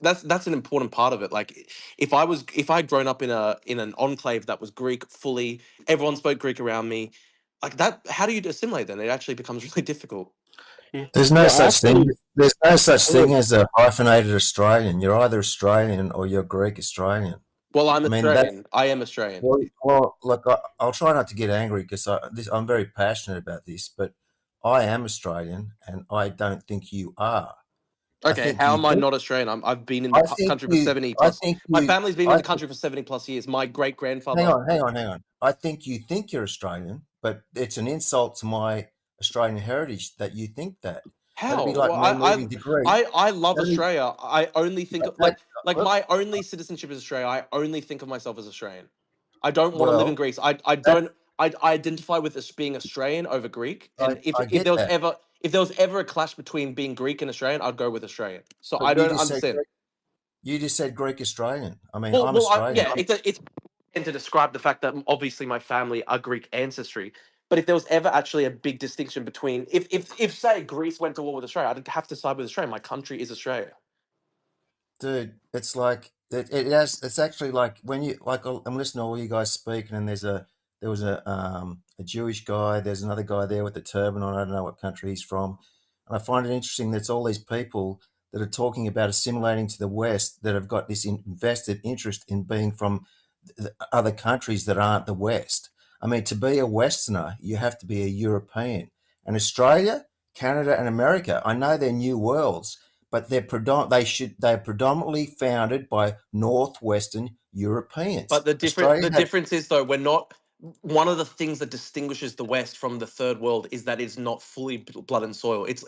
that's an important part of it. Like if I'd grown up in an enclave that was Greek fully, everyone spoke Greek around me, like that. How do you assimilate then? It actually becomes really difficult. Yeah, There's no yeah. I such thing. actually, There's no such look, thing as a hyphenated Australian. You're either Australian or you're Greek Australian. Well, I'm I mean that. Australian. I am Australian. Well, look, I'll try not to get angry because I'm very passionate about this, but I am Australian, and I don't think you are. I Okay, think how you am I think. not Australian? I've been in the I think country for you. 70 I plus. think My you. family's been in I the country for 70 plus years. My great Hang grandfather. on, hang on, hang on. I think you think you're Australian, but it's an insult to my Australian heritage that you think that. That'd How? be like Well, me moving to Greece. I love That'd be, Australia. I only think of, that, like look, my only citizenship is Australia. I only think of myself as Australian. I don't want to live in well, Greece. I that don't. I identify with as being Australian over Greek. And I if get there was that. ever a clash between being Greek and Australian, I'd go with Australian. So But I don't understand. You just said Greek Australian. I mean, I'm Yeah, Australian. it's and to describe the fact that obviously my family are Greek ancestry. But if there was ever actually a big distinction between if say Greece went to war with Australia, I'd have to side with Australia. My country is Australia. Dude, it's like it has. It's actually like when you like. I'm listening to all you guys speaking, and there was a Jewish guy. There's another guy there with the turban on. I don't know what country he's from, and I find it interesting. That's all these people that are talking about assimilating to the West that have got this invested interest in being from other countries that aren't the West. I mean, to be a Westerner, you have to be a European, and Australia, Canada, and America. I know they're new worlds, but they're predominantly founded by northwestern Europeans. But Australia the had difference is though we're not one of the things that distinguishes the West from the third world is that it's not fully blood and soil. It's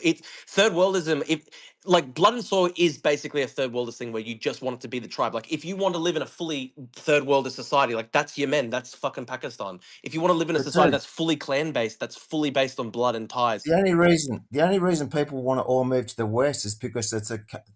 third worldism. If like blood and soil is basically a third worldist thing where you just want it to be the tribe. Like if you want to live in a fully third worldist society, like that's Yemen, that's fucking Pakistan. If you want to live in a but society dude, that's fully clan based, that's fully based on blood and ties. the only reason people want to all move to the West is because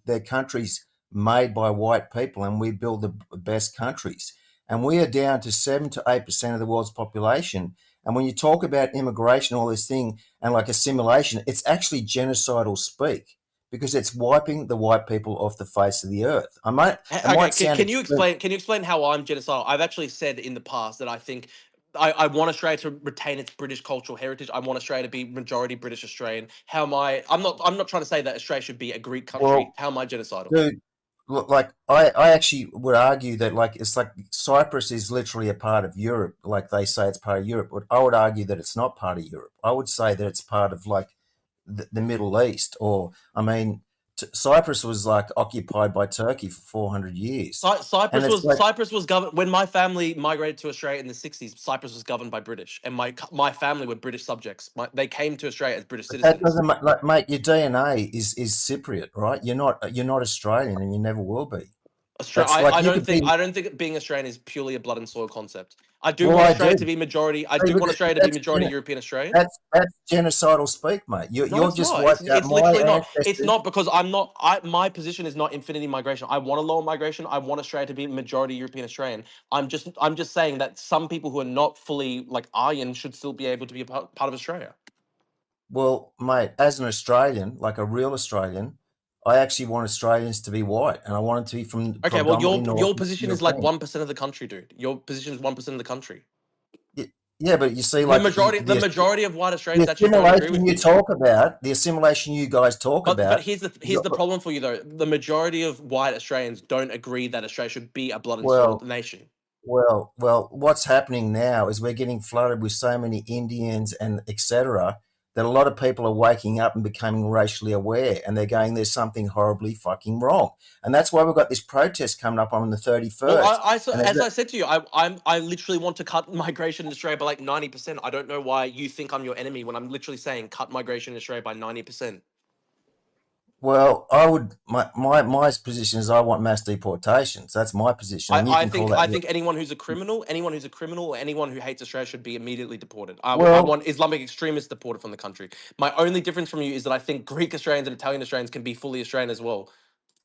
their countries made by white people, and we build the best countries. And we are down to 7 to 8% of the world's population. And when you talk about immigration, all this thing, and like assimilation, it's actually genocidal speak because it's wiping the white people off the face of the earth. It Okay, might sound can you extreme. explain? Can you explain how I'm genocidal? I've actually said in the past that I think I want Australia to retain its British cultural heritage. I want Australia to be majority British Australian. How am I? I'm not trying to say that Australia should be a Greek country. Well, How am I genocidal? dude, look, like I actually would argue that like it's like Cyprus is literally a part of Europe. Like they say it's part of Europe, but I would argue that it's not part of Europe. I would say that it's part of like the Middle East, or I mean, Cyprus was like occupied by Turkey for 400 years, and it's like Cyprus was governed when my family migrated to Australia in the 60s. Cyprus was governed by British, and my family were British subjects. They came to Australia as British that citizens. doesn't like mate. Your DNA is Cypriot, right? You're not Australian, and you never will be. That's like you could be. I don't think being Australian is purely a blood and soil concept. I do Well, want I do. Australia to be majority. I See, do but want Australia to be that's majority European Australian. that's genocidal speak, mate. No, You've it's just not. wiped out It's my literally not. It's ancestors. not because I'm not. My position is not infinity migration. I want a lower migration. I want Australia to be majority European Australian. I'm just saying that some people who are not fully like Aryan should still be able to be a part of Australia. Well, mate, as an Australian, like a real Australian, I actually want Australians to be white, and I want them to be from Okay, well predominantly North your position is like European. 1% of the country, dude. Your position is 1% of the country. Yeah, but you see, like The majority of white the Australians actually don't agree assimilation with you you. talk about, the assimilation you guys talk But about. here's the problem for you though. The majority of white Australians don't agree that Australia should be a blood and soil Well, nation. well, what's happening now is we're getting flooded with so many Indians and etc. that a lot of people are waking up and becoming racially aware, and they're going, "There's something horribly fucking wrong," and that's why we've got this protest coming up on the Well, 31st. And as I said to you, I literally want to cut migration in Australia by like 90%. I don't know why you think I'm your enemy when I'm literally saying cut migration in Australia by 90%. well, I would my position is I want mass deportations. That's my position, and you can call that. I think anyone who's a criminal, or anyone who hates Australia should be immediately deported. I Well, want Islamic extremists deported from the country. My only difference from you is that I think Greek Australians and Italian Australians can be fully Australian as well.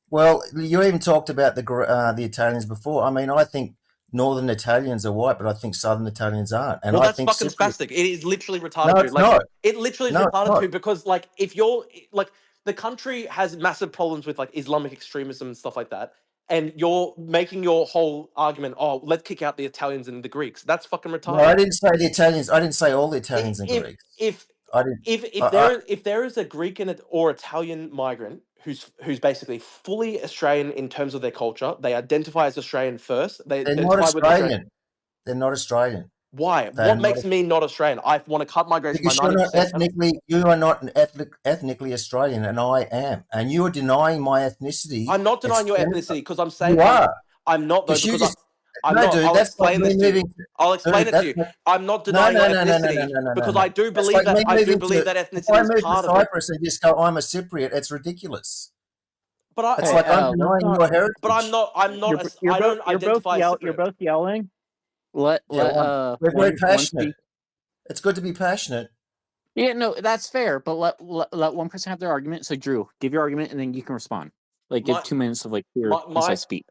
well, you even talked about the Italians before. I mean, I think Northern Italians are white, but I think Southern Italians aren't, and Well, I that's think fucking Cypriot. spastic. It is literally No, retarded, dude. it's Like not. it literally is No, it's retarded, not. dude. Because like if you're like the country has massive problems with like Islamic extremism and stuff like that. And you're making your whole argument, oh, let's kick out the Italians and the Greeks. That's fucking No, I retarded. didn't say the Italians. I didn't say all the I- Italians and If Greeks. if I didn't. if there is a Greek and or Italian migrant who's basically fully Australian in terms of their culture, they identify as Australian first. They They're not identify with Australian. Australian. They're not Australian. Why? They're What not makes me not Australian? I want to cut migration by because you're not 90%. ethnically. You are not an ethnically Australian, and I am. And you are denying my ethnicity. I'm not denying your It's- ethnicity because I'm saying You are. I'm not though Because you because just. I'm No, not. dude. I'll That's like explain me this to you. moving. I'll explain Dude, it to you. that's I'm not no, denying no, your no, no, no, no, ethnicity no, no, because no. I do That's believe like that me I do moving believe to. that If ethnicity I is move to part of it. Cyprus and just go, I'm a Cypriot. It's ridiculous. But It's Hey, like I'm let's denying not. your heritage. but I'm not. I'm not. I don't identify as You're Cypriot. both yelling. Yeah, we're very passionate. It's good to be passionate. Yeah, no, that's fair. But let one person have their argument. So Drew, give your argument, and then you can respond. Like, give My- 2 minutes of like clear, my- concise speech.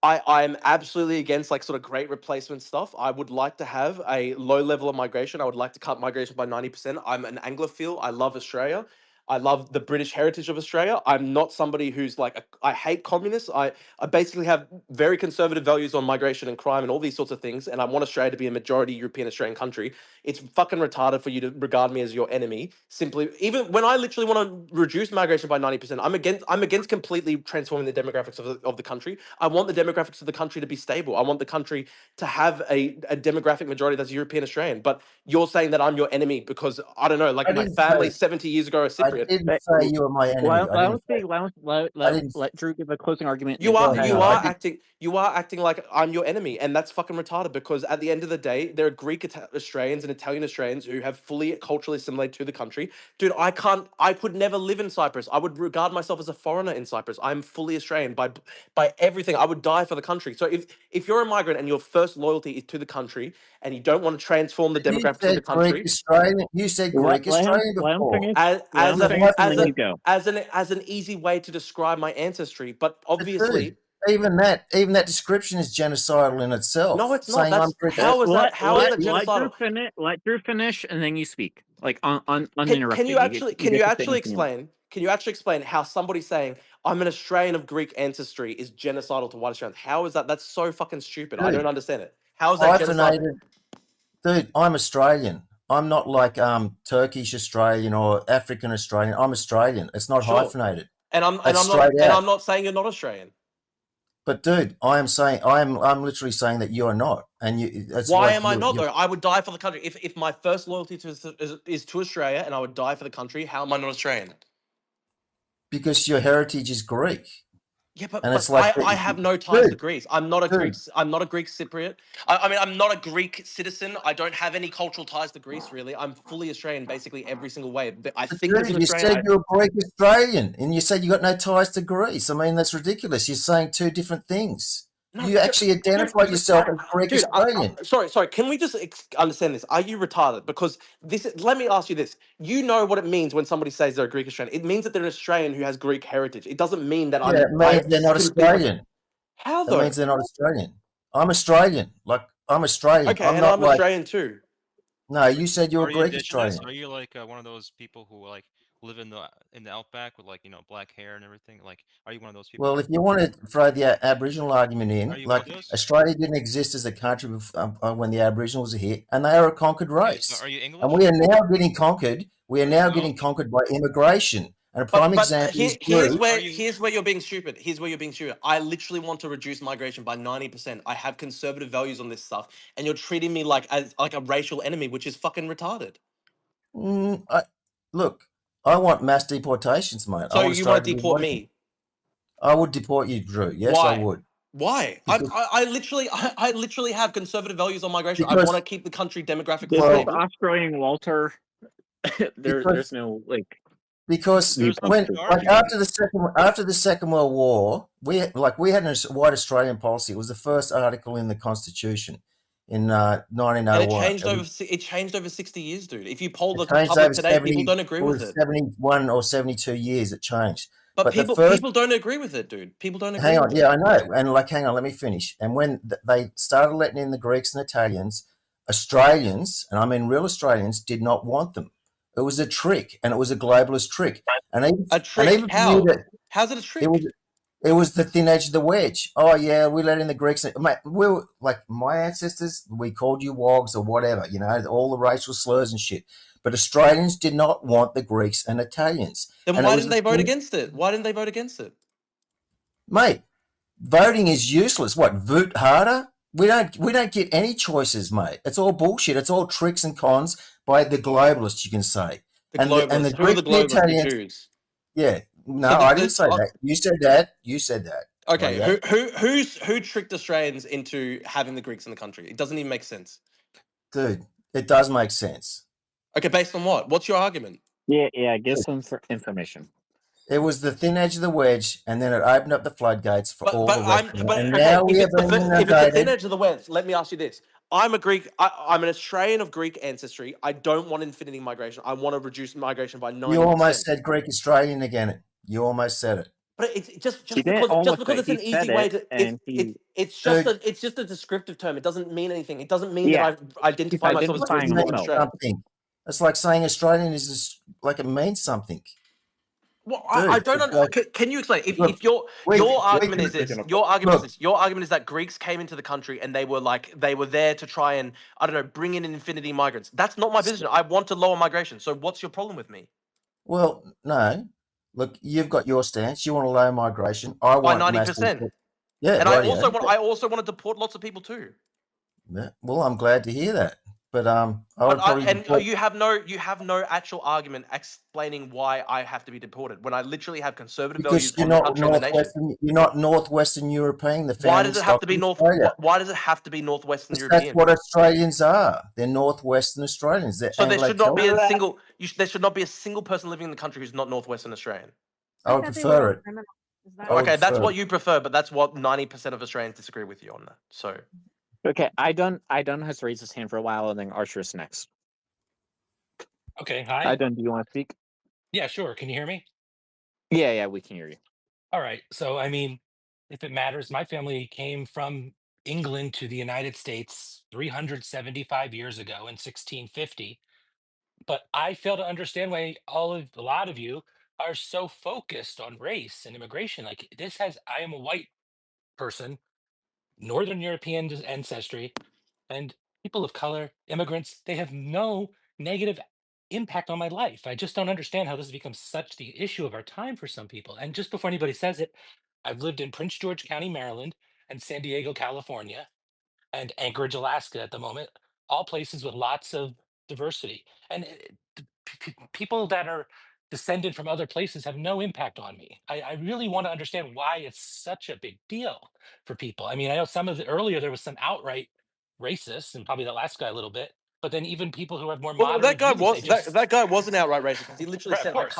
I'm absolutely against like sort of great replacement stuff. I would like to have a low level of migration. I would like to cut migration by 90%. I'm an Anglophile. I love Australia. I love the British heritage of Australia. I'm not somebody who's like I hate communists. I basically have very conservative values on migration and crime and all these sorts of things. And I want Australia to be a majority European Australian country. It's fucking retarded for you to regard me as your enemy. Simply, even when I literally want to reduce migration by 90%, I'm against completely transforming the demographics of the country. I want the demographics of the country to be stable. I want the country to have a demographic majority that's European Australian. But you're saying that I'm your enemy because I don't know, like I my didn't family say- 70 years ago are I Cypriot. didn't say you were my enemy. Let Drew give a closing argument. You then are go ahead. you are acting like I'm your enemy, and that's fucking retarded. Because at the end of the day, there are Greek Australians and Italian Australians who have fully culturally assimilated to the country. Dude, I could never live in Cyprus. I would regard myself as a foreigner in Cyprus. I'm fully Australian by everything. I would die for the country. So if you're a migrant and your first loyalty is to the country, and you don't want to transform the You demographics of said the country, Greek Australian. You said Greek Australian before. as an easy way to describe my ancestry, but obviously. Even that description is genocidal in itself. No, it's not. How is that genocidal? Let Drew finish, and then you speak. Like uninterrupted. Can you actually explain? Can you actually explain how somebody saying I'm an Australian of Greek ancestry is genocidal to white Australians? How is that? That's so fucking stupid. I don't understand it. How is that genocidal? Dude, I'm Australian. I'm not like Turkish Australian or African Australian. I'm Australian. It's not hyphenated. And I'm not saying you're not Australian. But dude, I'm literally saying that you're not. And why am I not though? I would die for the country. If my first loyalty is to Australia and I would die for the country, how am I not Australian? Because your heritage is Greek. Yeah, but I have no ties to Greece. I'm not a Greek. I'm not a Greek Cypriot. I mean, I'm not a Greek citizen. I don't have any cultural ties to Greece. Really, I'm fully Australian, basically every single way. I think you said you're Greek Australian, and you said you got no ties to Greece. I mean, that's ridiculous. You're saying two different things. No, you actually identified yourself as Greek Australian. Sorry. Can we just understand this? Are you retarded? Because let me ask you this. You know what it means when somebody says they're a Greek Australian. It means that they're an Australian who has Greek heritage. It doesn't mean that it means they're not Australian. How though? That means they're not Australian. I'm Australian. I'm Australian. Okay, and I'm Australian too. No, you said you're a Greek Australian. Are you like one of those people who like live in the outback with like black hair and everything? Like, are you one of those people? Well, if you want to throw the Aboriginal argument in, like Australia didn't exist as a country when the Aboriginals were here, and they are a conquered race. So are you English? And we are now getting conquered. We are now getting conquered by immigration. And a prime example is here's where you're being stupid. Here's where you're being stupid. I literally want to reduce migration by 90%. I have conservative values on this stuff, and you're treating me like a racial enemy, which is fucking retarded. Look, I want mass deportations, mate. So you won't deport me? I would deport you, Drew. Yes, Why? I would. Why? I literally have conservative values on migration. I want to keep the country demographically stable. Australian Walter. There's no like. Because after the Second World War, we had a white Australian policy. It was the first article in the Constitution in 1901. And it changed over 60 years, dude. If you poll the public today, people don't agree with it. 71 or 72 years it changed. But people don't agree with it, dude. People don't agree. Hang on, I know. And hang on, let me finish. And when they started letting in the Greeks and Italians, Australians, and I mean real Australians, did not want them. It was a trick, and it was a globalist trick. And even, A and trick? even for you How? that How's it a it trick? was the thin edge of the wedge. Oh yeah, we let in the Greeks. Mate, we were like my ancestors. We called you wogs or whatever, you know, all the racial slurs and shit. But Australians did not want the Greeks and Italians. Then And why it was didn't they vote against it? Why didn't they vote against it? mate, voting is useless. What, vote harder? We don't get any choices, mate. It's all bullshit. It's all tricks and cons by the globalists, you can say. The And globalists. the Who are the Greeks and globalists, the Italians, Jews? yeah. No, So I didn't say that. You said that. You said that. okay, Rightio. who tricked Australians into having the Greeks in the country? It doesn't even make sense. Dude, it does make sense. Okay, based on what? What's your argument? Yeah, give some information. It was the thin edge of the wedge, and then it opened up the floodgates for all the rest of it. And okay. now we If have been it's the thin inundated. edge of the West, let me ask you this: I'm a Greek. I'm an Australian of Greek ancestry. I don't want infinity migration. I want to reduce migration by 90%. You almost said Greek Australian again. You almost said it. But it's just He didn't because almost it's say an he said easy way it, to and it's Dude, just a descriptive term. It doesn't mean anything. It doesn't mean yeah, that I identify he's myself as what Greek identifying does it or mean himself. Australian. something? It's like saying Australian is just, like it means something. Well, Dude, I don't it's know. like, Can you explain? If look, your we argument is can this, your argument is look. this, your argument is that Greeks came into the country and they were there to try and I don't know bring in infinity migrants. That's not my position. I want to lower migration. So what's your problem with me? Well, no. Look, you've got your stance. You want to low migration. I By want massive. 90%. Yeah, And rightio. I also want to deport lots of people too. Yeah, well, I'm glad to hear that. But I But would probably deport. you have no actual argument explaining why I have to be deported when I literally have conservative values Because you're on the not country and the nation. northwestern. You're not northwestern European. The Why founding does it have stock to be of Australia. Why does it have to be Northwestern Because that's European? what Australians are. They're northwestern Australians. They're So there should not be Anglo-Celtic. a single there should not be a single person living in the country who's not Northwestern Australian. I would prefer it. Is that I would Okay, that's prefer what it. you prefer, but that's what 90% of Australians disagree with you on that. So Okay, I done has raised his hand for a while, and then Archer's next. Okay, hi. I done. Do you want to speak? Yeah, sure. Can you hear me? Yeah, we can hear you. All right. So, I mean, if it matters, my family came from England to the United States 375 years ago in 1650. But I fail to understand why a lot of you are so focused on race and immigration. Like I am a white person, Northern European ancestry, and people of color, immigrants, they have no negative impact on my life. I just don't understand how this has become such the issue of our time for some people. And just before anybody says it, I've lived in Prince George County, Maryland, and San Diego, California, and Anchorage, Alaska at the moment, all places with lots of diversity. And people that are descended from other places have no impact on me. I really want to understand why it's such a big deal for people. I mean, I know some of the earlier there was some outright racist, and probably the last guy a little bit. But then even people who have more well, moderate views, they just that guy wasn't outright racist because he literally right, of said course,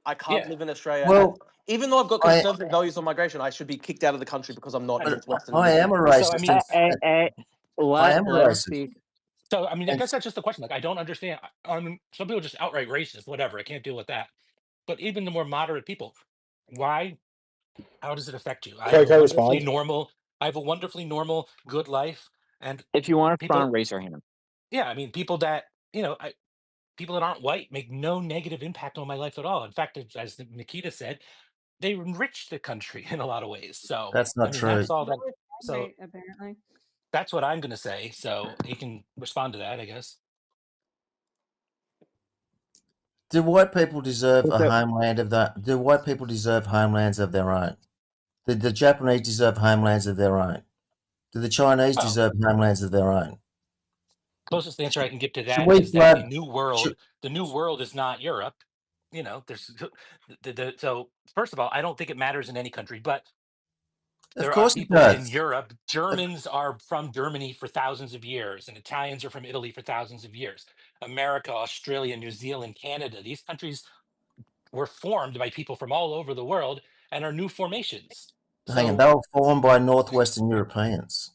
I can't yeah, live in Australia. Well, Even though I've got I conservative values on migration, I should be kicked out of the country because I'm not right. Northwestern I am a European. So I racist. mean, I Let am a him racist. speak. So I mean, I And guess that's just the question. Like, I don't understand. Some people are just outright racist, whatever. I can't deal with that. But even the more moderate people, why? How does it affect you? Can I respond? I have a wonderfully normal, good life, and If you want to people. respond, raise your hand. Yeah, I mean, people that people that aren't white make no negative impact on my life at all. In fact, as Nikita said, they enrich the country in a lot of ways. So that's I not mean, true. that's all that. was So right, apparently. that's what I'm going to say. So you can respond to that, I guess. Do white people deserve a Okay. homeland of that? Do white people deserve homelands of their own? Do the Japanese deserve homelands of their own? Do the Chinese Well, deserve homelands of their own? closest answer I can give to Should that we is that flood? the new world is not Europe. There's so first of all, I don't think it matters in any country, but Of there are course it people in does. Europe. Germans are from Germany for thousands of years, and Italians are from Italy for thousands of years. America, Australia, New Zealand, Canada, these countries were formed by people from all over the world and are new formations. Hang on, So they were formed by Northwestern Europeans.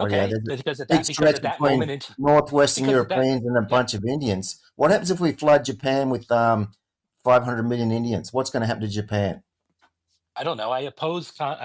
okay, There's a because at big because stretch at that between moment, Northwestern because that Europeans and a yeah, bunch of Indians. What happens if we flood Japan with 500 million Indians? What's going to happen to Japan? I don't know. I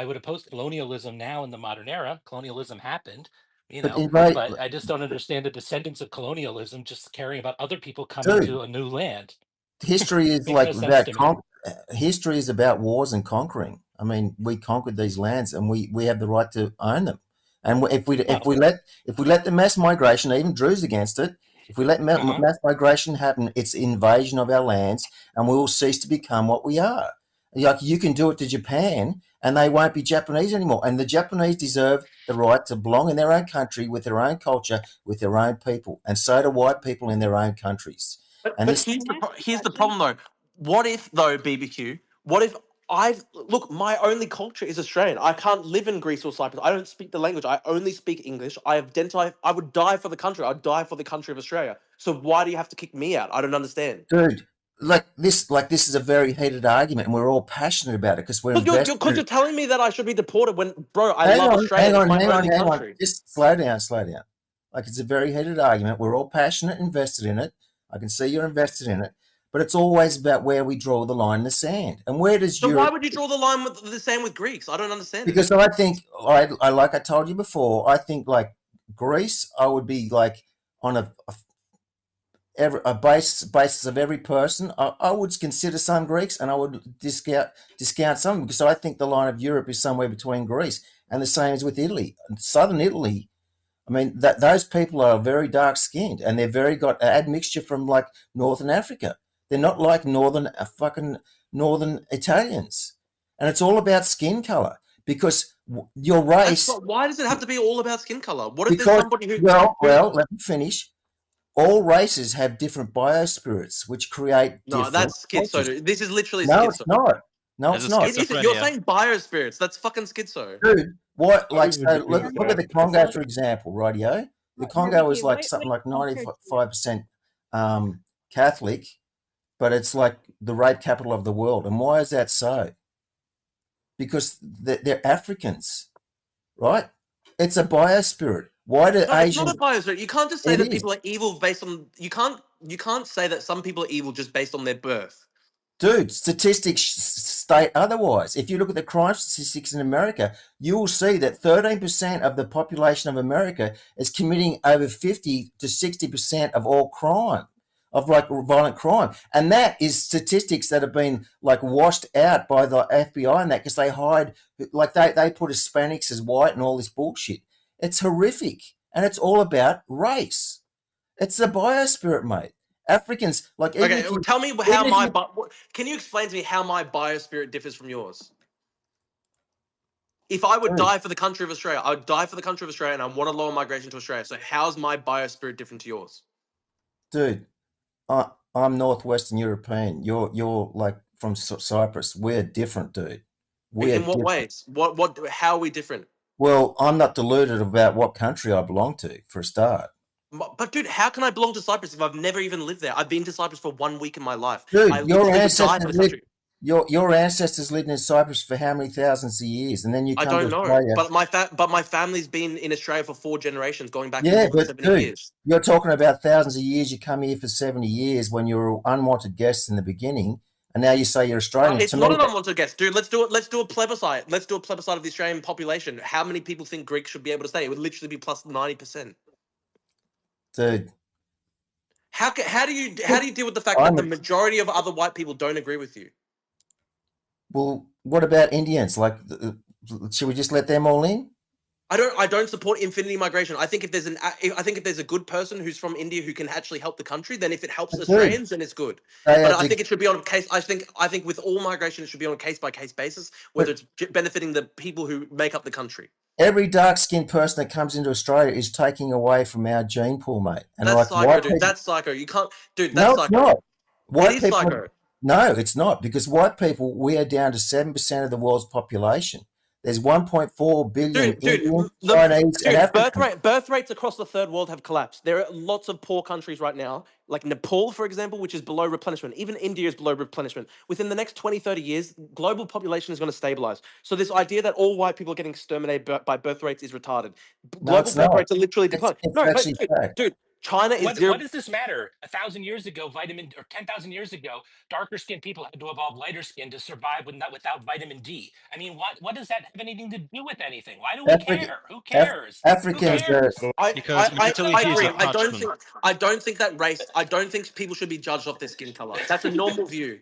would oppose colonialism now in the modern era. Colonialism happened, you But know, invade, but I just don't understand the descendants of colonialism just caring about other people coming dude. to a new land. History is Makes no like sense about to me. history is about wars and conquering. I mean, we conquered these lands, and we have the right to own them. And if Well, we let the mass migration, even Drew's against it. If we let uh-huh. mass migration happen, it's invasion of our lands, and we will cease to become what we are. Like you can do it to Japan, and they won't be Japanese anymore. And the Japanese deserve the right to belong in their own country with their own culture, with their own people, and so do white people in their own countries. And But this, here's Can I ask a here's the question? problem though. What if though, BBQ? What if look? My only culture is Australian. I can't live in Greece or Cyprus. I don't speak the language. I only speak English. I identify. I would die for the country. I'd die for the country of Australia. So why do you have to kick me out? I don't understand. dude, like this is a very heated argument, and we're all passionate about it because we're Because invested. you're telling me that I should be deported when, bro, I Hang love on, Australia. hang It's on, my hang on, only hang on. country. Just slow down, slow down. Like it's a very heated argument. We're all passionate, invested in it. I can see you're invested in it, but it's always about where we draw the line in the sand. And where does So why Europe? would you draw the line with the same with Greeks? I don't understand it. Because I think I like I told you before. I think like Greece, I would be like on a basis of every person. I would consider some Greeks, and I would discount some because I think the line of Europe is somewhere between Greece, and the same is with Italy, southern Italy. I mean that those people are very dark skinned, and they're very got admixture from like northern Africa. They're not like fucking northern Italians, and it's all about skin color because your race. Why does it have to be all about skin color? What if there's Because somebody who let me finish. All races have different biospirits, which create No, different that's schizo. cultures. Dude. This is literally No, schizo. it's not. No, As it's a not. It isn't. You're schizophrenia. saying biospirits. That's fucking schizo. Dude, what? Like, would so agree look, with look at the that. Congo, for example, rightio. The Congo is like What something like culture do you 95% Catholic, but it's like the rape capital of the world. And why is that so? Because they're Africans, right? It's a biospirit. Why do No, it's Asian? not a biosphere. You can't just say It that is. people are evil based on. You can't say that some people are evil just based on their birth. Dude, statistics state otherwise. If you look at the crime statistics in America, you will see that 13% of the population of America is committing over 50 to 60% of all crime, of like violent crime. And that is statistics that have been like washed out by the FBI and that because they hide, like they put Hispanics as white and all this bullshit. It's horrific. And it's all about race. It's the biospirit, mate. Africans, like even Okay, if you, tell me how even if you, can you explain to me how my biospirit differs from yours? If I would dude, die for the country of Australia, I would die for the country of Australia, and I want to lower migration to Australia. So how's my biospirit different to yours? dude, I'm Northwestern European. You're like from Cyprus. We're different, dude. We're In what different. ways? How are we different? Well, I'm not deluded about what country I belong to, for a start. But dude, how can I belong to Cyprus if I've never even lived there? I've been to Cyprus for 1 week in my life. Dude, I your literally would die for ancestors the country. your ancestors lived in Cyprus for how many thousands of years, and then you I come to don't know, Australia. but my family's been in Australia for 4 generations, going back Yeah, more than but 70 dude, years. you're talking about thousands of years. You come here for 70 years when you were unwanted guests in the beginning, and now you say you're Australian. It's To not me, an unwanted guess, dude. Let's do it. Let's do a plebiscite. Let's do a plebiscite of the Australian population. How many people think Greeks should be able to stay? It would literally be plus 90%. dude, How do you deal with the fact that the majority of other white people don't agree with you? well, what about Indians? Like, should we just let them all in? I don't support infinity migration. I think if there's a good person who's from India who can actually help the country, then if it helps But Australians, then it's good. They But are I think it should be on a case. I think with all migration, it should be on a case by case basis, whether it's benefiting the people who make up the country. every dark-skinned person that comes into Australia is taking away from our gene pool, mate. And That's like psycho, white dude. people, That's psycho. You can't, dude. no, That's it's psycho. not. White It is people, psycho. no, it's not because white people we are down to 7% of the world's population. There's 1.4 billion Indian, Chinese, and African. Birth rates across the third world have collapsed. There are lots of poor countries right now, like Nepal, for example, which is below replenishment. Even India is below replenishment. Within the next 20, 30 years, global population is going to stabilize. So this idea that all white people are getting exterminated by birth rates is retarded. No, Global it's birth not. rates are literally declining. It's No, but actually fact. dude, China is zero. What does this matter? 1,000 years ago, 10,000 years ago, darker skinned people had to evolve lighter skin to survive without vitamin D. I mean, what does that have anything to do with anything? Why do we Africa, care? Who cares? Africans Who cares? Because mentality is agree. attachment. I don't think that race. I don't think people should be judged off their skin color. That's a normal view.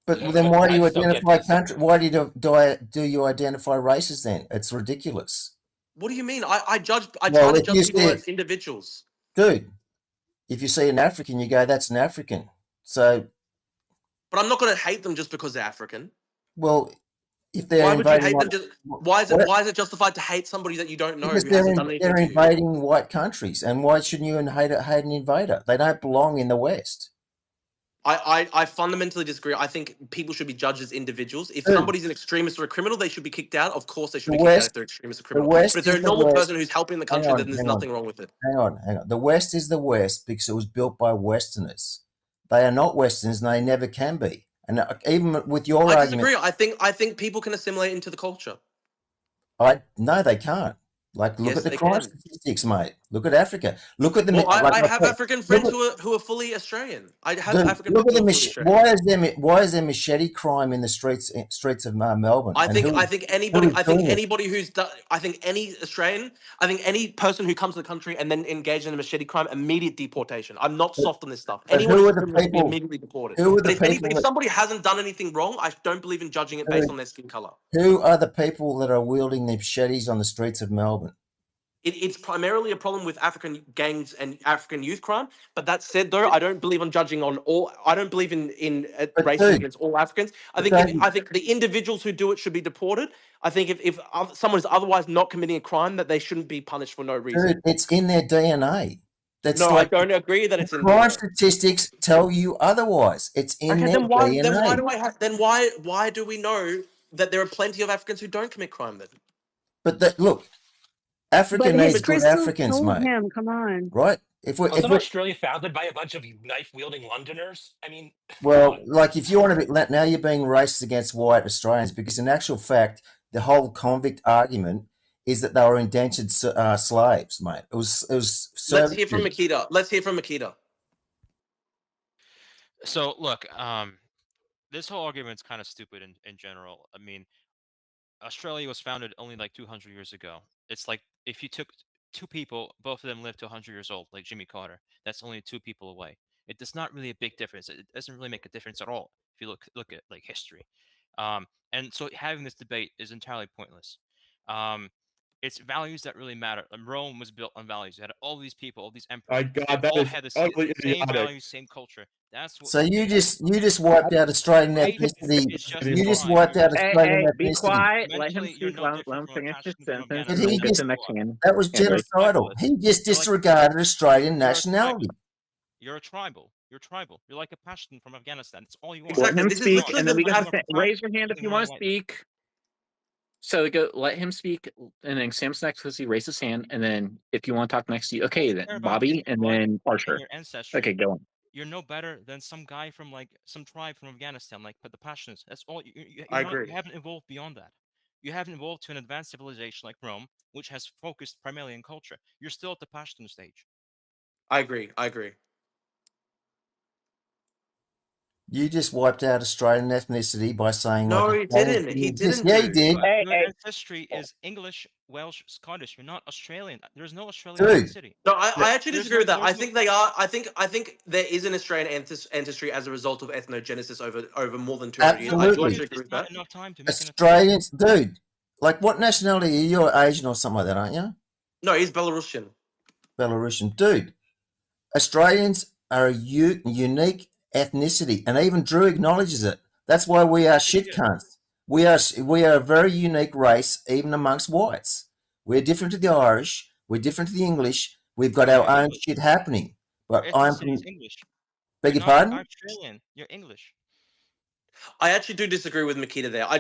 But then why do you I still get identify this. country? Why do you identify races then? It's ridiculous. What do you mean? I try Well, to if you judge people see- as individuals. Dude, if you see an African, you go, that's an African. So, But I'm not going to hate them just because they're African. well, if they're Why would you invading, hate them? Just why is it justified to hate somebody that you don't know because who they're, hasn't done anything they're to you? invading white countries, and why shouldn't you hate an invader? They don't belong in the West. I fundamentally disagree. I think people should be judged as individuals. If Dude. somebody's an extremist or a criminal, they should be kicked out. Of course, they should The be kicked out West- if they're extremist or criminal. West But if they're a is the normal West. person who's helping the country, on, then there's hang on. nothing wrong with it. Hang on. The West is the West because it was built by Westerners. They are not Westerners, and they never can be. And even with your I argument, disagree. I think people can assimilate into the culture. no, they can't. Like, look Yes, at the they crime can. statistics, mate. Look at Africa. Look at the. Well, like I have said, African friends look who are fully Australian. I have Dude, African look friends at who the are fully Australian. why is there machete crime in the streets of Melbourne? I And think who- anybody who is doing it? who's done, I think any Australian, I think any person who comes to the country and then engaged in a machete crime, immediate deportation. I'm not soft on this stuff. but Anyone who who's are the criminal should be people- immediately deported. who are But the if people that- somebody hasn't done anything wrong, I don't believe in judging it based Dude. on their skin color. Who are the people that are wielding the machetes on the streets of Melbourne? It's primarily a problem with African gangs and African youth crime. But that said, though, I don't believe on judging on all. I don't believe in But racism dude, against all Africans. I but think David- I think the individuals who do it should be deported. I think if someone is otherwise not committing a crime, that they shouldn't be punished for no reason. Dude, it's in their DNA. That's No, like I don't agree that it's in. crime statistics tell you otherwise. It's in Okay, their then why? DNA. Then why do I have? Then why do we know that there are plenty of Africans who don't commit crime? Then But look, Africa But needs his good crystal Africans, told mate. him, come on. Right? If we're Wasn't Australia founded by a bunch of knife wielding Londoners? I mean, well, like if you want to be now, you're being racist against white Australians because, in actual fact, the whole convict argument is that they were indentured slaves, mate. It was. let's hear from Makita. So look, this whole argument's kind of stupid in general. I mean, Australia was founded only like 200 years ago. It's like if you took two people, both of them lived to 100 years old, like Jimmy Carter. That's only two people away. It does not really a big difference. It doesn't really make a difference at all if you look at like history. And so having this debate is entirely pointless. It's values that really matter. Rome was built on values. You had all these people, all these emperors. My God, they that all is had the ugly same idiotic. values, same culture. That's what. So you just wiped out Australian Hate ethnicity. is just You just fine. wiped out Hey, Australian be ethnicity. quiet. Let him Mentally, you're speak. no Let different him from a finish his Pashtun from sentence. But And he we'll get just- the next one. That was Yeah, right. genocidal. He just You're like- disregarded Australian You're a nationality. You're a tribal. You're tribal. You're like a Pashtun from Afghanistan. That's all you are. Exactly. Let him This is speak, literally and then we the- got I- raise your hand if you want to speak. So go let him speak, and then Sam's next because he raised his hand, and then if you want to talk next to you, okay, Care then about Bobby, your and blood then Archer. Your ancestry. Okay, go on. You're no better than some guy from like some tribe from Afghanistan, like the Pashtuns. That's all. I You agree. haven't evolved beyond that. You haven't evolved to an advanced civilization like Rome, which has focused primarily on culture. You're still at the Pashtun stage. I agree. You just wiped out Australian ethnicity by saying No, like he didn't. He didn't. Yeah, he Dude. did. Hey, Your hey. ancestry is English, Welsh, Scottish. You're not Australian. There's no Australian Dude. ethnicity. No, I actually There's disagree with that. there's I think they are. I think there is an Australian ancestry as a result of ethnogenesis over more than 200 years. I do Absolutely. actually agree with Not that. enough time to make an Australians, dude. Like, what nationality are you? You're Asian or something like that, aren't you? No, he's Belarusian. Belarusian, dude. Australians are a unique ethnicity, and even Drew acknowledges it. That's why we are shit cunts. We are a very unique race, even amongst whites. We're different to the Irish. We're different to the English. We've got our own shit happening. But Your I'm ethnicity is English. beg You're your not pardon. Australian. You're English. I actually do disagree with Makita there. I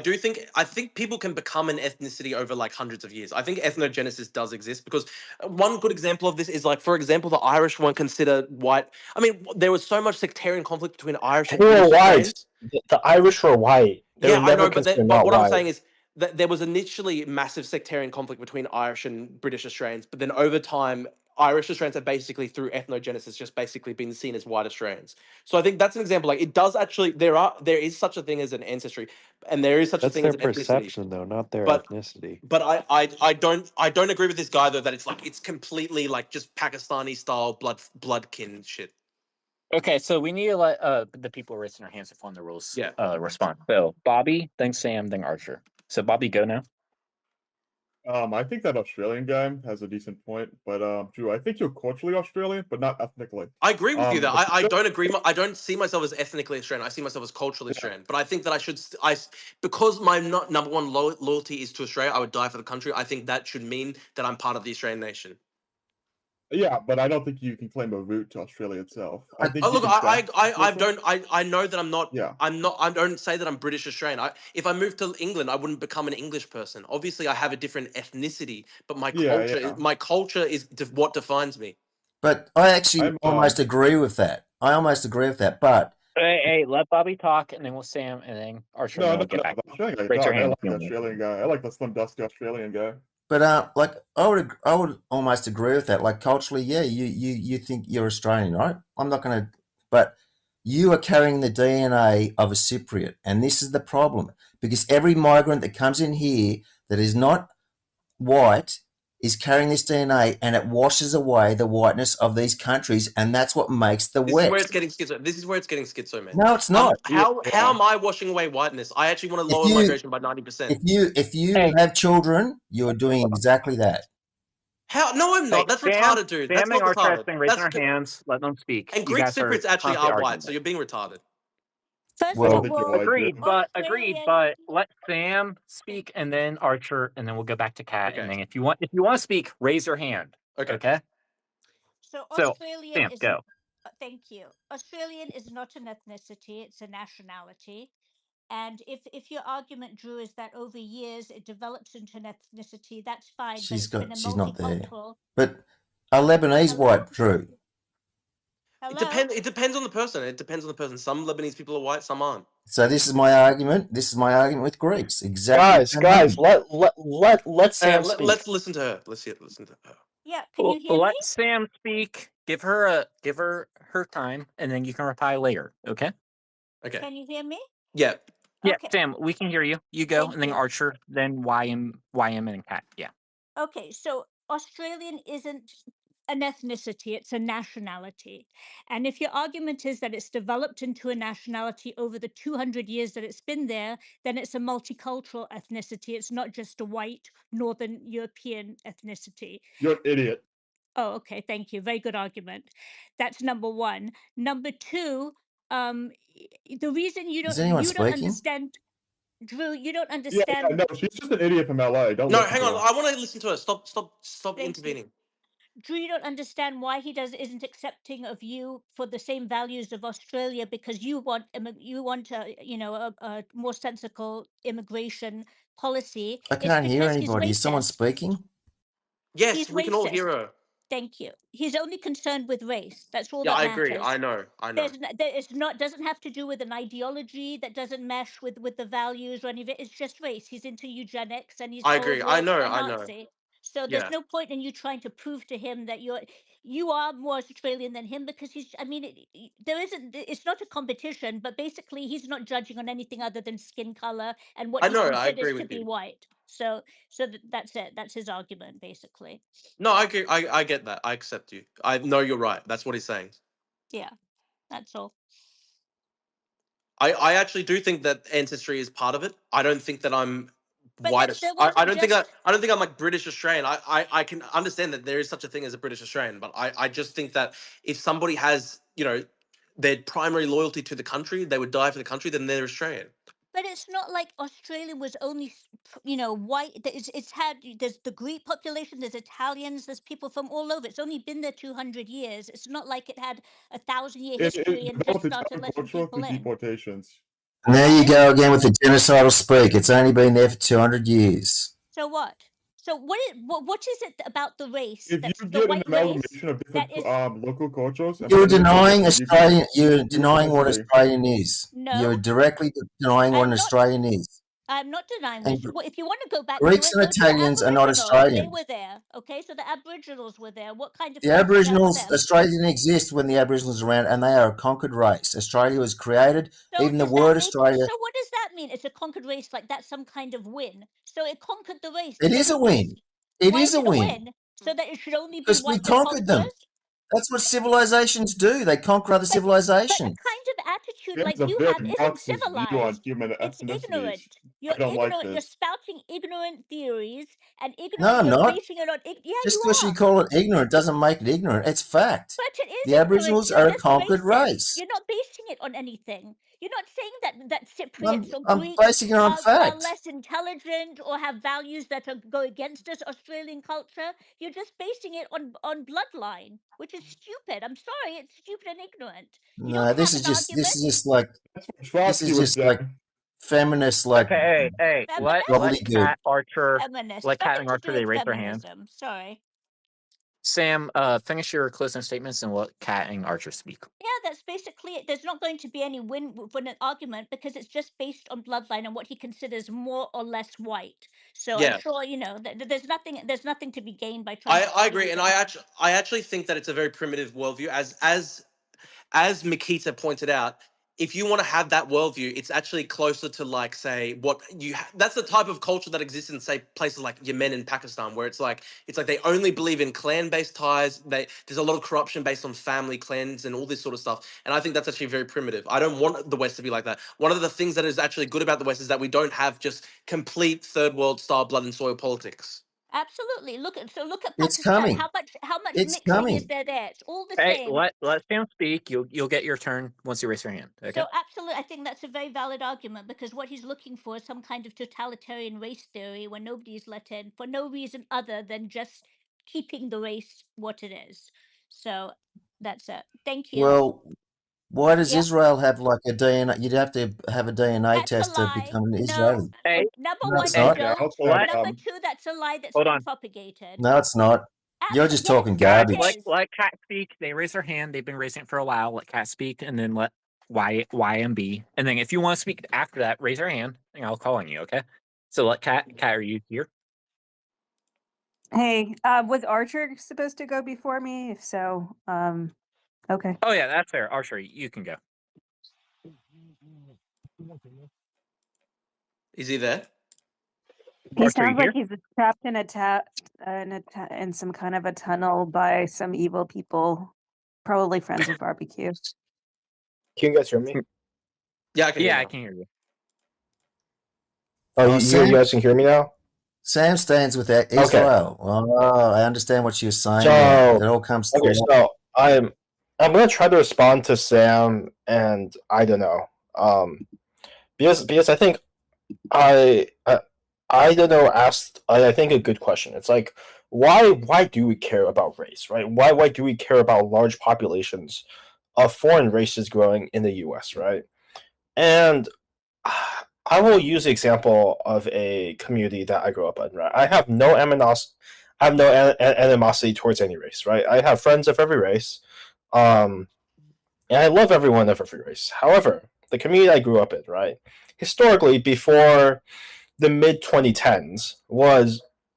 think people can become an ethnicity over like hundreds of years. I think ethnogenesis does exist because one good example of this is like, for example, the Irish weren't considered white. I mean, there was so much sectarian conflict between Irish and They were British white. Australians. The Irish were white. They Yeah, were I never know, but, considered but not what I'm white. saying is that there was initially massive sectarian conflict between Irish and British Australians, but then over time, Irish Australians have basically, through ethnogenesis, just basically been seen as white Australians. So I think that's an example. Like, it does actually, there is such a thing as an ancestry, and there is such a That's thing their as an ethnicity. perception, though, not their But ethnicity. but I don't agree with this guy though that it's like it's completely like just Pakistani style bloodkin shit. Okay, so we need to let the people raising their hands to form the rules Yeah. respond. So Bobby, then Sam, then Archer. So Bobby, go now. I think that Australian guy has a decent point, but Drew, I think you're culturally Australian, but not ethnically. I agree with you there. but I don't agree. I don't see myself as ethnically Australian. I see myself as culturally Australian. But I think that I should, because my number one loyalty is to Australia, I would die for the country. I think that should mean that I'm part of the Australian nation. Yeah, but I don't think you can claim a root to Australia itself. I think. Oh, look, you can I know that I'm not. Yeah. I don't say that I'm British Australian. If I moved to England, I wouldn't become an English person. Obviously, I have a different ethnicity, but my culture is what defines me. But I actually almost agree with that. But Hey, let Bobby talk, and then we'll Sam, and then Archer. No, we'll get back. Raise your hand. I like the Australian guy. I like the slim, dusty Australian guy. But like I would almost agree with that. Like culturally, yeah, you think you're Australian, right? I'm not going to, but you are carrying the DNA of a Cypriot, and this is the problem because every migrant that comes in here that is not white is carrying this DNA, and it washes away the whiteness of these countries, and that's what makes the This West. is where it's getting schizo. This is where it's getting schizo, man. No, it's not. How am I washing away whiteness? I actually want to lower migration by 90%. If you have children, you are doing exactly that. How? No, I'm not. That's retarded, dude. That's not retarded. Raising their hands. Let them speak. And Greek Cypriots actually are white, so you're being retarded. First Well, of all, Agreed, but Australian- let Sam speak, and then Archer, and then we'll go back to Kat. Okay. And then if you want to speak, raise your hand. Okay. So So, Australian Sam, is go. Thank you. Australian is not an ethnicity; it's a nationality. And if your argument, Drew, is that over years it develops into an ethnicity, that's fine. She's but it's been a she's not there. multicultural. But a Lebanese Hello? white, Drew. Hello? It depends on the person. It depends on the person. Some Lebanese people are white, some aren't. So this is my argument. This is my argument with Greeks. Exactly. Guys, let Sam speak. Let's listen to her. Listen to her. Yeah, can you hear Let me? Sam speak. Give her her time, and then you can reply later. Okay? Okay. Can you hear me? Yeah. Yeah, Okay. Sam, we can hear you. You go, Thank and then you. Archer, then YM, and Kat. Yeah. Okay, so Australian isn't an ethnicity, it's a nationality. And if your argument is that it's developed into a nationality over the 200 years that it's been there, then it's a multicultural ethnicity. It's not just a white Northern European ethnicity. You're an idiot. Oh, okay, thank you. Very good argument. That's number one. Number two, the reason you don't anyone speaking? understand, Drew, you don't Yeah, understand. no, she's just an idiot from LA. Don't No, listen hang to on. her. I want to listen to her. Stop Thank you. intervening. Drew, you don't understand why he isn't accepting of you for the same values of Australia because you want a more sensible immigration policy. I can't hear because he's anybody. Is someone racist. speaking? Yes, He's we can all racist. hear her. Thank you. He's only concerned with race. That's all Yeah, that I matters. agree. I know. It's doesn't have to do with an ideology that doesn't mesh with the values or any of it. It's just race. He's into eugenics and he's I agree. I know. a I know. Nazi. So there's Yeah. no point in you trying to prove to him that you are more Australian than him because there isn't. It's not a competition, but basically he's not judging on anything other than skin color and what I he know, I considers agree to with be you. white. So that's it. That's his argument basically. No, I agree. I get that. I accept you. I know you're right. That's what he's saying. Yeah, that's all. I actually do think that ancestry is part of it. I don't think that I'm But white. there I wasn't don't think just- I don't think I'm like British Australian. I can understand that there is such a thing as a British Australian, but I just think that if somebody has, their primary loyalty to the country, they would die for the country, then they're Australian. But it's not like Australia was only, white. There's the Greek population, there's Italians, there's people from all over. It's only been there 200 years. It's not like it had a 1,000-year history and just started letting people in. Deportations. And there you go again with the genocidal speak. It's only been there for 200 years. So what? So what is it about the race? If that's you the get an white race amalgamation of different that is- local cultures, and You're put it together, denying you can- Australian. You're denying what history. Australian is. No. You're directly denying what I'm an not- Australian is. I'm not denying And this. Well, if you want to go back Greeks to and it, go to the Italians are not Aboriginals. They Australians. were there. Okay, so the Aboriginals were there. What kind of The things did that to Aboriginals, them? Australia didn't exist when the Aboriginals were around, and they are a conquered race. Australia was created. So Even the does that word make Australia, so what does that mean? It's a conquered race, like that's some kind of win. So it conquered the race. it So is a it win. was, It why is is a it a win win? So that it should only be because we one that conquered them. conquers? That's what civilizations do. They conquer other But the civilizations. kind of attitude He like has a you very have isn't Marxist view on civilized. human It's ethnicities. ignorant. I You're don't like ignorant. You're this. spouting ignorant theories and No, ignorant. I'm You're not. basing it on. Yeah, Just you because you are. call it ignorant doesn't make it ignorant. It's fact. But it is The ignorant. Aboriginals You're are a just conquered racist. race. You're not basing it on anything. You're not saying that Cypriots or I'm Greeks basing it on are fact. less intelligent or have values that go against us Australian culture. You're just basing it on bloodline, which is stupid. I'm sorry, it's stupid and ignorant. You No, don't this have is an just argument. like That's what this Trotsky is was just like saying. feminist like Okay, hey, let Feminist? gobbledygook. Cat Archer, Feminist. let Cat Nothing and to Archer do they with raise their hand. feminism. Sorry. Sam, finish your closing statements and let Cat and Archer speak. Yeah, that's basically it. There's not going to be any win for an argument because it's just based on bloodline and what he considers more or less white. So I'm Yeah. sure there's nothing to be gained by trying to I argue agree, with and him. I actually think that it's a very primitive worldview. As Mikita pointed out, if you want to have that worldview, it's actually closer to like say what that's the type of culture that exists in say places like Yemen and Pakistan, where it's like they only believe in clan-based ties. There's a lot of corruption based on family clans and all this sort of stuff. And I think that's actually very primitive. I don't want the West to be like that. One of the things that is actually good about the West is that we don't have just complete third world style blood and soil politics. Absolutely. Look at It's Pakistan. coming. How much It's mixing coming. is there? It's all the Hey, same. let Sam speak. You'll get your turn once you raise your hand. Okay. So absolutely, I think that's a very valid argument because what he's looking for is some kind of totalitarian race theory where nobody's let in for no reason other than just keeping the race what it is. So that's it. Thank you. Well, why does Yeah. Israel have like a DNA? You'd have to have a DNA That's a test to lie. become an No. Israeli. Hey, Number No, one, it's you not. Yeah, don't. also, What? Number two, that's a lie that's Hold been on. propagated. No, it's not. You're just talking Guys, garbage. let Cat speak. They raise their hand. They've been raising it for a while. Let Cat speak, and then let YMB. And then if you want to speak after that, raise your hand, and I'll call on you. Okay. So let Cat. Cat, are you here? Hey, was Archer supposed to go before me? If so, okay. Oh yeah, that's fair. Archer, you can go. Is he there? He Archer, you sounds like here? he's trapped in in some kind of a tunnel by some evil people, probably friends of barbecue. Can you guys hear me? Yeah, I can hear Yeah, you I now. can hear you. Oh, you Sam, guys can hear me now? Sam stands with Israel. Oh, I understand what you're saying. So- there. It all comes Okay, together. so I'm gonna try to respond to Sam, and I don't know, because I think I don't know asked I think a good question. It's like why do we care about race, right? Why do we care about large populations of foreign races growing in the U.S., right? And I will use the example of a community that I grew up in, right? I have no animosity towards any race, right? I have friends of every race, and I love everyone of every race. However, the community I grew up in, right, historically before the mid 2010s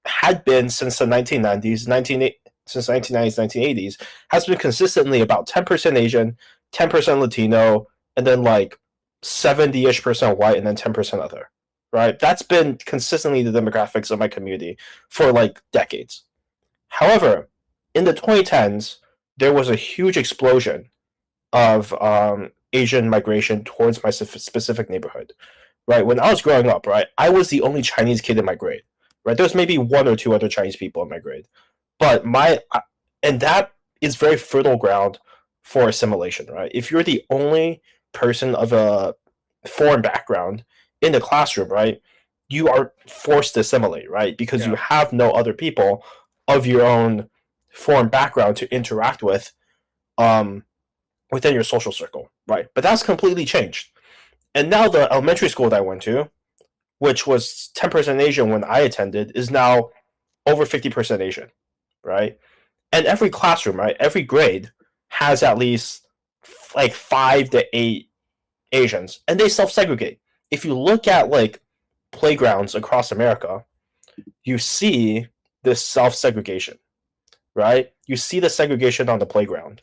had been since the 1990s, 1980s, has been consistently about 10% Asian, 10% Latino, and then like 70-ish% white, and then 10% other. Right? That's been consistently the demographics of my community for like decades. However, in the 2010s, there was a huge explosion of Asian migration towards my specific neighborhood. Right? When I was growing up, right, I was the only Chinese kid in my grade. Right? There's maybe one or two other Chinese people in my grade. But and that is very fertile ground for assimilation, right? If you're the only person of a foreign background in the classroom, right, you are forced to assimilate, right? Because you have no other people of your own foreign background to interact with within your social circle, right? But that's completely changed. And now the elementary school that I went to, which was 10% Asian when I attended, is now over 50% Asian, right? And every classroom, right, every grade has at least like 5 to 8 Asians, and they self-segregate. If you look at like playgrounds across America, you see this self-segregation, right? You see the segregation on the playground,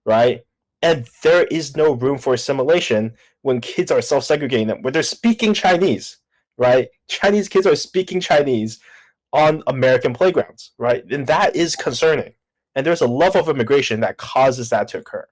right? And there is no room for assimilation when kids are self-segregating, where they're speaking Chinese, right? Chinese kids are speaking Chinese on American playgrounds, right? And that is concerning. And there's a love of immigration that causes that to occur,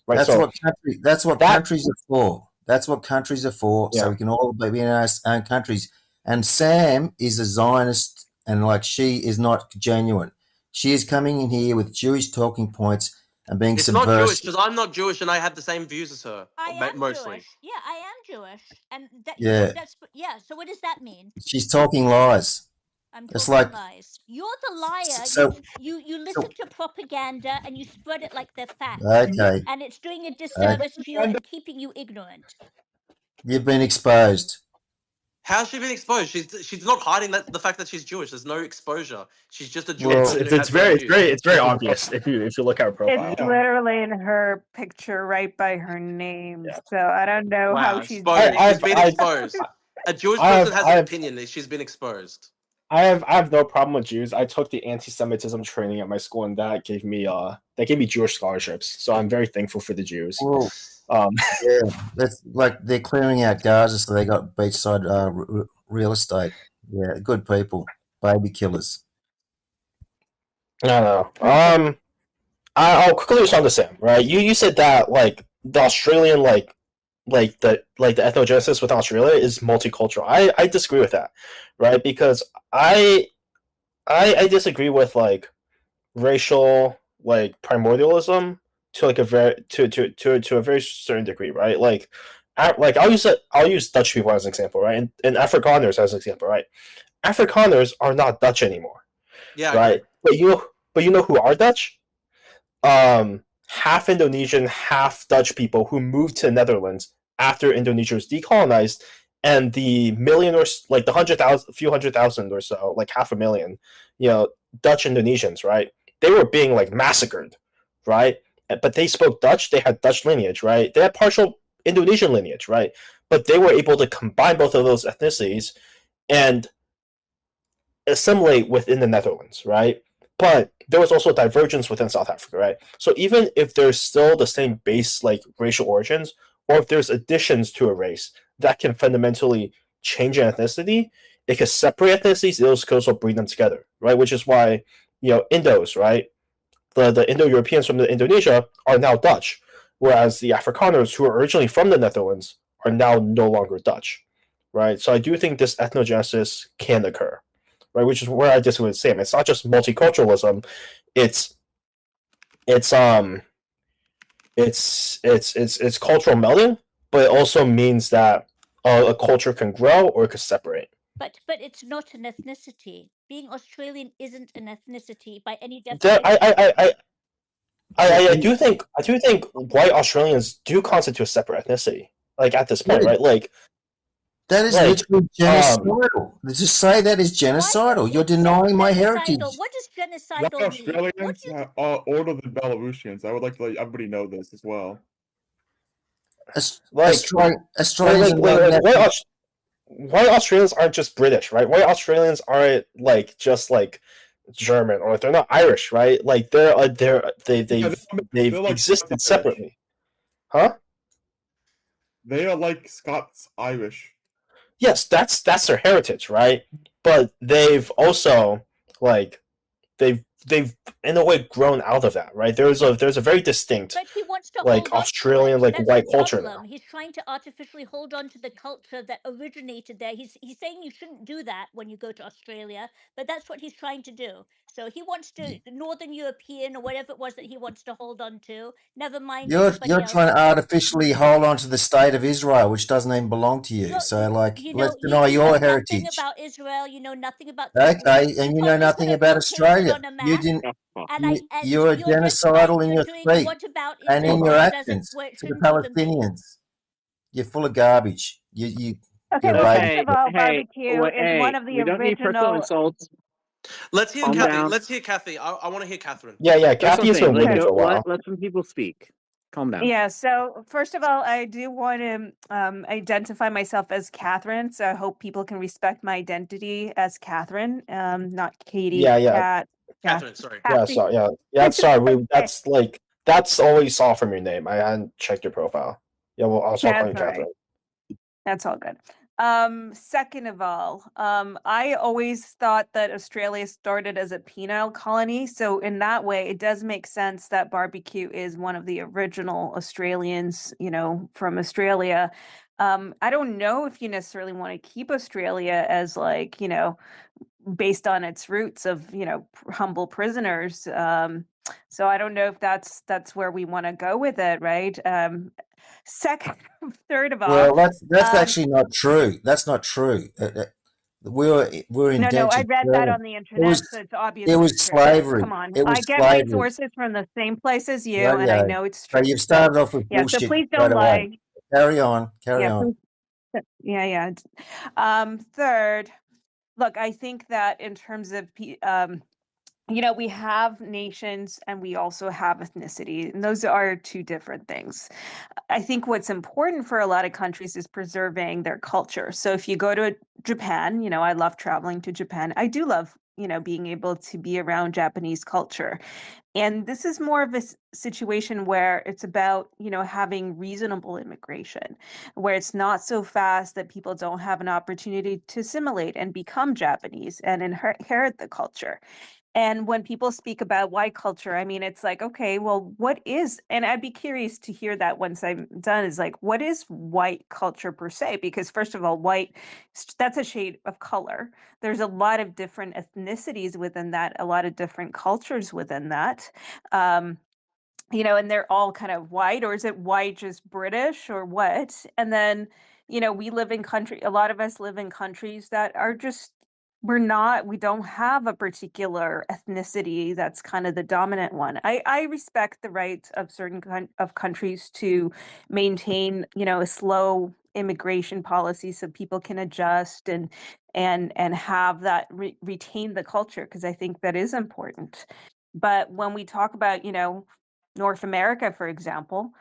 right? That's So what countries are for. That's what countries are for. Yeah. So we can all be in our own countries. And Sam is a Zionist, and like she is not genuine. She is coming in here with Jewish talking points and being It's not Jewish subversive. because I'm not Jewish and I have the same views as her. I am mostly. Jewish. Yeah, I am Jewish, and that, Yeah. that's yeah. So what does that mean? She's talking lies. I'm It's talking like- lies. You're the liar. So- you listen to propaganda and you spread it like they're facts. Okay, And it's doing a disservice to you and keeping you ignorant. you've been exposed. How's she been exposed? She's not hiding the fact that she's Jewish. There's no exposure. She's just a Jewish Well, woman who has no views. it's very obvious if you look at her profile. It's literally in her picture right by her name. Yeah. So I don't know how Wow, she's. exposed. I- She's been I- exposed. A Jewish I've- person has an opinion. She's been exposed. I have no problem with Jews. I took the anti-Semitism training at my school, and that gave me Jewish scholarships. So I'm very thankful for the Jews. Well, Um, yeah, that's like they're clearing out Gaza, so they got beachside real estate. Yeah, good people, baby killers. I don't know. I'll quickly respond to Sam. Right, you said that like the Australian the ethnogenesis within Australia is multicultural. I disagree with that, right? Because I disagree with like racial like primordialism to like a very to a very certain degree, right? Like I'll use Dutch people as an example, right? And Afrikaners as an example, right? Afrikaners are not Dutch anymore, Yeah. right? But you know who are Dutch? Half Indonesian, half Dutch people who moved to the Netherlands after Indonesia was decolonized, and the million or like the few hundred thousand or so, like 500,000, Dutch Indonesians, right? They were being like massacred, right? But they spoke Dutch. They had Dutch lineage, right? They had partial Indonesian lineage, right? But they were able to combine both of those ethnicities and assimilate within the Netherlands, right? But there was also divergence within South Africa, right? So even if there's still the same base like racial origins, or if there's additions to a race that can fundamentally change an ethnicity, it can separate ethnicities, those can also bring them together, right? Which is why, Indos, right? The Indo-Europeans from Indonesia are now Dutch, whereas the Afrikaners who are originally from the Netherlands are now no longer Dutch, right? So I do think this ethnogenesis can occur, right? Which is where I disagree with Sam. It's not just multiculturalism; it's cultural melding, but it also means that a culture can grow or it can separate. But it's not an ethnicity. Being Australian isn't an ethnicity by any definition. I do think white Australians do constitute a separate ethnicity. Like at this point, right? Like that is literally genocidal. Just say that is genocidal. You're denying my heritage. What does genocidal White mean? Australians are older than Belarusians. I would like to let everybody know this as well. Australians white Australians aren't just British, right? White Australians aren't like just like German, or they're not Irish, right? Like they've like existed separately, huh? They are like Scots Irish. Yes, that's their heritage, right? But they've also like they've in a way grown out of that, right? There's a very distinct But he wants to like hold on Australian to it. like That's white the culture problem. now. He's trying to artificially hold on to the culture that originated there. He's saying you shouldn't do that when you go to Australia, but that's what he's trying to do. So he wants to the Northern European or whatever it was that he wants to hold on to. Never mind. You're everybody else. trying to artificially hold on to the state of Israel, which doesn't even belong to you. No, So, like, you know, let's deny you know your nothing heritage. about Israel. You know nothing about. The Okay, and you know nothing about Australia. You didn't. You're genocidal in your speech and in your actions to the Palestinians. You're full of garbage. Okay, you're well, right. first of all, barbecue is one of the we don't need personal original. insults. Let's hear Calm Kathy. down. Let's hear Kathy. I want to hear Catherine. Yeah, That's what Kathy I'm has been saying. waiting for a while. Let some people speak. Calm down. Yeah, so first of all, I do want to identify myself as Catherine, so I hope people can respect my identity as Catherine, not Katie, Yeah, yeah. Cat, Catherine, sorry. Yeah, Kathy. sorry. Yeah. Sorry. Okay. That's all we saw from your name. I hadn't checked your profile. Yeah, well, I'll start calling That's you all right. Catherine. That's all good. Second of all, I always thought that Australia started as a penile colony. So in that way, it does make sense that barbecue is one of the original Australians, from Australia. I don't know if you necessarily want to keep Australia as like, based on its roots of, humble prisoners. So I don't know if that's where we want to go with it, right? Third of all, Well, that's um, actually not true. That's not true. We're no, indentured I read that servants. on the internet, so it's obviously It was true. slavery. Come on, It was I get my slavery. sources from the same place as you, Yeah, and I yeah. know it's So true. you've started off with Yeah, so bullshit please right don't lie. away. Carry on. Carry on. Please, yeah. Third, look, I think that in terms of we have nations and we also have ethnicity, and those are two different things. I think what's important for a lot of countries is preserving their culture. So if you go to Japan, I love traveling to Japan. I do love, being able to be around Japanese culture. And this is more of a situation where it's about, having reasonable immigration, where it's not so fast that people don't have an opportunity to assimilate and become Japanese and inherit the culture. And when people speak about white culture, I mean, it's like, okay, well, what is, and I'd be curious to hear that once I'm done, is like, what is white culture per se? Because first of all, white, that's a shade of color. There's a lot of different ethnicities within that, a lot of different cultures within that. And they're all kind of white, or is it white just British or what? And then, we live in a lot of us live in countries that are just, we don't have a particular ethnicity that's kind of the dominant one. I respect the right of certain of countries to maintain, a slow immigration policy so people can adjust and have that retain the culture, because I think that is important. But when we talk about, North America, for example,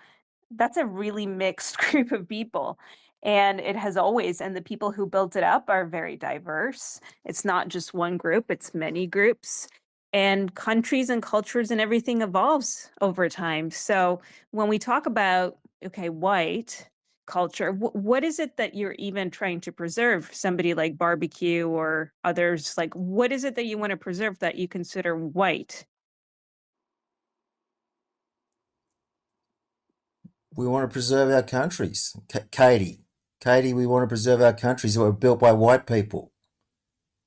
that's a really mixed group of people. And it has always, and the people who built it up are very diverse. It's not just one group, it's many groups. And countries and cultures and everything evolves over time. So when we talk about, okay, white culture, what is it that you're even trying to preserve? Somebody like barbecue or others, like what is it that you want to preserve that you consider white? We want to preserve our countries. Katie, we want to preserve our countries that were built by white people.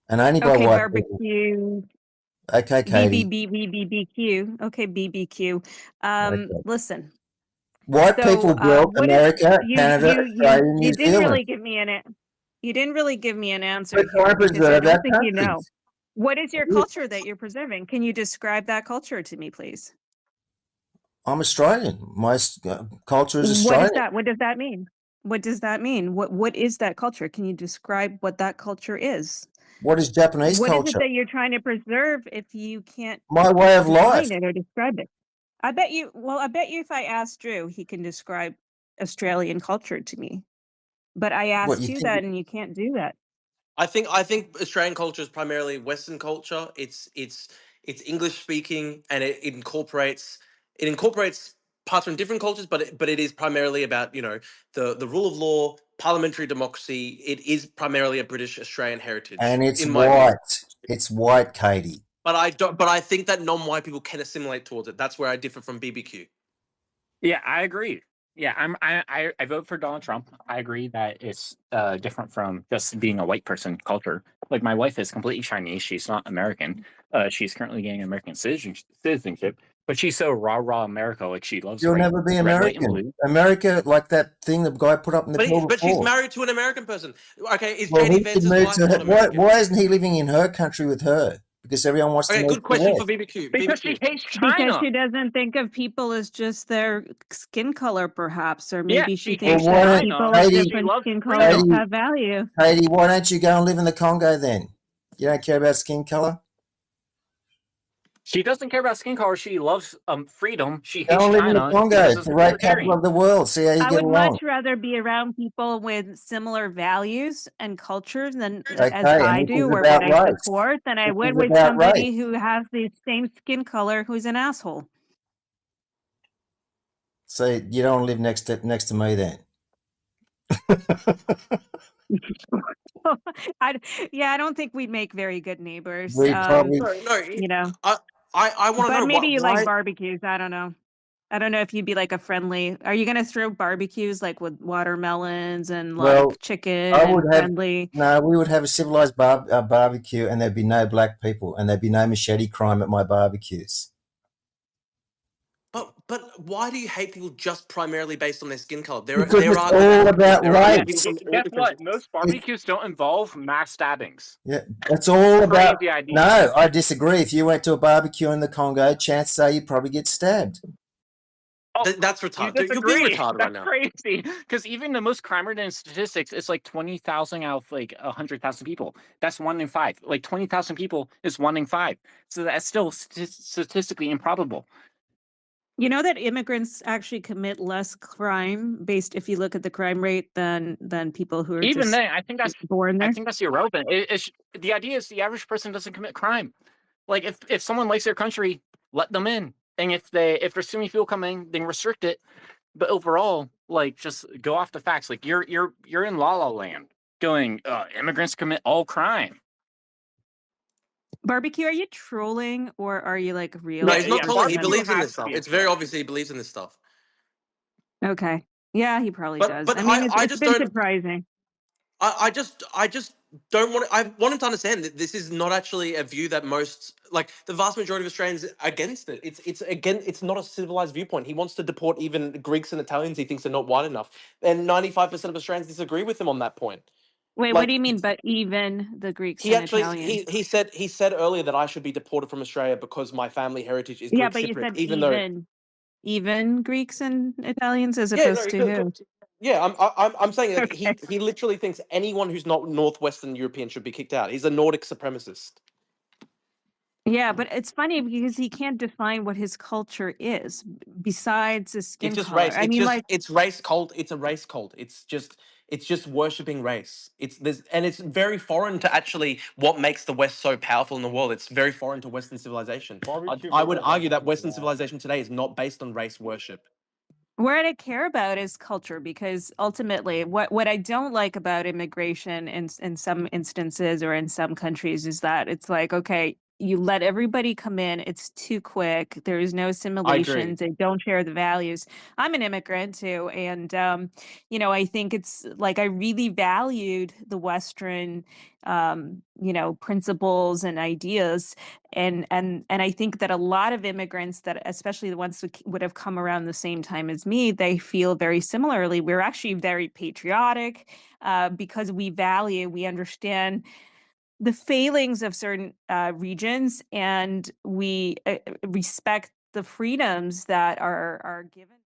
And only by Okay, white people. barbecue. Okay, Katie. BBQ. Okay, BBQ. Okay. Listen. White So, people built what is America, Canada, Australia, New you didn't Zealand. really give me you didn't really give me an answer We're trying here, to because I preserve our don't think you know. countries. What is your culture that you're preserving? Can you describe that culture to me, please? I'm Australian. My culture is What is Australian. that? What does that mean? What does that mean? What is that culture? Can you describe what that culture is? What is Japanese What is culture? it that you're trying to preserve if you can't My way of life. define it or describe it? I bet you if I asked Drew, he can describe Australian culture to me. But I What asked you you think? that and you can't do that. I think Australian culture is primarily Western culture. It's English speaking, and it incorporates parts from different cultures, but it is primarily about the rule of law, parliamentary democracy. It is primarily a British Australian heritage, And it's in my view. white. It's white, Katie. But I think that non-white people can assimilate towards it. That's where I differ from BBQ. Yeah, I agree. Yeah, I vote for Donald Trump. I agree that it's different from just being a white person culture. Like my wife is completely Chinese. She's not American. She's currently getting American citizenship, but she's so rah America. Like she loves You'll never be red, white, and American. blue. America, like that thing the guy put up in the call But she's before. married to an American person. Okay, is Well, JD he should Vance's move wife to her. not American? Why isn't he living in her country with her? Because everyone wants to Okay, move good question to for BBQ. Because BBQ. she hates Because China. she doesn't think of people as just their skin color, perhaps, or Yeah, maybe she she thinks hates Well, why that don't- people China. of Katie- different loves skin freedom. colors Katie- have value. Katie, why don't you go and live in the Congo then? You don't care about skin color? She doesn't care about skin color. She loves freedom. She Go hates and live in the China. Congo, Because the it's a rape capital libertarian. of the world. See how you I get would along. much rather be around people with similar values and cultures than as Okay, and I this do, is or about what I race. support, than I This would is with about race. somebody who has the same skin color who's an asshole. So you don't live next to me then. I don't think we'd make very good neighbors. We probably No, You know, I want to but know maybe you like why. barbecues. I don't know. I don't know if you'd be like a friendly. Are you gonna throw barbecues like with watermelons and well, like chicken I and would have friendly? no. We would have a civilized barbecue, and there'd be no black people, and there'd be no machete crime at my barbecues. But why do you hate people just primarily based on their skin color? There Because there it's are all about there are Yeah, race. people from all guess different. what? Most barbecues don't involve mass stabbings. Yeah, it's all about. Crazy idea. No, I disagree. If you went to a barbecue in the Congo, chances are you'd probably get stabbed. Oh, That's you retarded. Dude, you're being disagree. retarded right That's now. crazy. Because even the most crime-ridden statistics, it's like 20,000 out of like 100,000 people. That's 1 in 5. Like 20,000 people is 1 in 5. So that's still statistically improbable. You know that immigrants actually commit less crime based if you look at the crime rate than people who are Even just then, I think born there. that's irrelevant. The idea is the average person doesn't commit crime. Like if someone likes their country, let them in. And if there's too many people coming, then restrict it. But overall, like just go off the facts. Like you're in La La Land going, immigrants commit all crime. Barbecue, are you trolling or are you like real? No, Yeah, he's not yeah, trolling. He barbecue believes in has this to stuff. be a It's very troll. obvious he believes in this stuff. Okay. Yeah, he probably But does. but I mean, I it's just been don't. surprising. I just don't want. I want him to understand that this is not actually a view that most, like the vast majority of Australians, are against it. It's not a civilized viewpoint. He wants to deport even Greeks and Italians. He thinks are not white enough, and 95% of Australians disagree with him on that point. Wait, what do Like you mean? But even the Greeks he and actually Italians? he said earlier that I should be deported from Australia because my family heritage is Yeah, Greek but you Cypriot, said even though even Greeks and Italians as yeah, no, opposed to who? yeah, I'm saying like Okay. he literally thinks anyone who's not Northwestern European should be kicked out. He's a Nordic supremacist. Yeah, but it's funny because he can't define what his culture is besides his skin It's just color. race. I mean, like, It's race cult. It's a race cult. It's just worshiping race. It's very foreign to actually what makes the West so powerful in the world. It's very foreign to Western civilization. I would argue that Western civilization today is not based on race worship. what I care about is culture because ultimately, what I don't like about immigration in some instances or in some countries is that it's like, okay, you let everybody come in, it's too quick. There is no I agree. assimilations. They don't share the values. I'm an immigrant too, and I think it's like I really valued the Western, principles and ideas and I think that a lot of immigrants that especially the ones who would have come around the same time as me, they feel very similarly. We're actually very patriotic because we understand the failings of certain regions and we respect the freedoms that are given